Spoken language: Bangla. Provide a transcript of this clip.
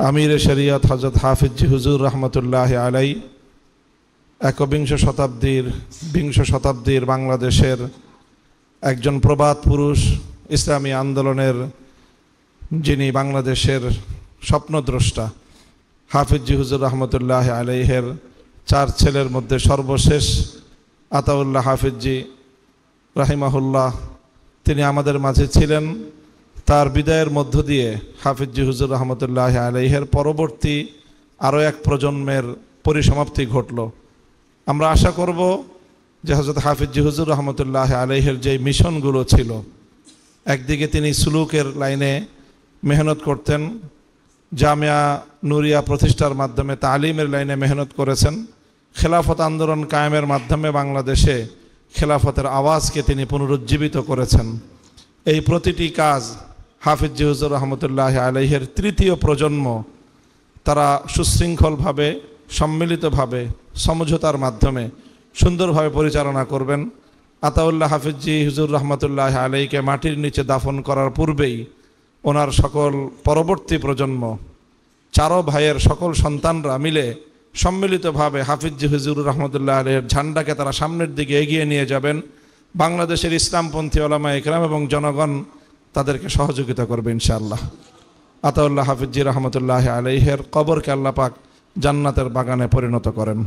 আমির শরিয়ত হযরত হাফিজ জি হুজুর রহমতুল্লাহ আলাই একবিংশ শতাব্দীর বাংলাদেশের একজন প্রবাদ পুরুষ, ইসলামী আন্দোলনের যিনি বাংলাদেশের স্বপ্নদ্রষ্টা, হাফিজ জি হুজুর রহমতুল্লাহ আলাইহের 4 ছেলের মধ্যে সর্বশেষ আতাউল্লাহ হাফিজ জি রাহিমাহুল্লাহ, তিনি আমাদের মাঝে ছিলেন। তার বিদায়ের মধ্য দিয়ে হাফিজ জি হুজুর রহমতুল্লাহ আলাইহের পরবর্তী আরও এক প্রজন্মের পরিসমাপ্তি ঘটল। আমরা আশা করব যে হযরত হাফিজ জি হুজুর রহমতুল্লাহ আলাইহের যে মিশনগুলো ছিল, একদিকে তিনি সুলুকের লাইনে মেহনত করতেন, জামিয়া নুরিয়া প্রতিষ্ঠার মাধ্যমে তালিমের লাইনে মেহনত করেছেন, খেলাফত আন্দোলন কায়েমের মাধ্যমে বাংলাদেশে খেলাফতের আওয়াজকে তিনি পুনরুজ্জীবিত করেছেন। এই প্রতিটি কাজ হাফিজ জি হুজুর রহমতুল্লাহ আলাইহের তৃতীয় প্রজন্ম তারা সুশৃঙ্খলভাবে, সম্মিলিতভাবে, সমঝোতার মাধ্যমে সুন্দরভাবে পরিচালনা করবেন। আতাউল্লাহ হাফিজ জি হুজুর রহমতুল্লাহ আলাইকে মাটির নিচে দাফন করার পূর্বেই ওনার সকল পরবর্তী প্রজন্ম, 4 ভাইয়ের সকল সন্তানরা মিলে সম্মিলিতভাবে হাফিজ জি হুজুর রহমতুল্লাহ আলাইহের ঝান্ডাকে তারা সামনের দিকে এগিয়ে নিয়ে যাবেন। বাংলাদেশের ইসলামপন্থী ওলামা ইকরাম এবং জনগণ তাদেরকে সহযোগিতা করবে ইনশাআল্লাহ। আতাউল্লাহ হাফিজ জি রহমতুল্লাহ আলাইহের কবরকে আল্লাহ পাক জান্নাতের বাগানে পরিণত করেন।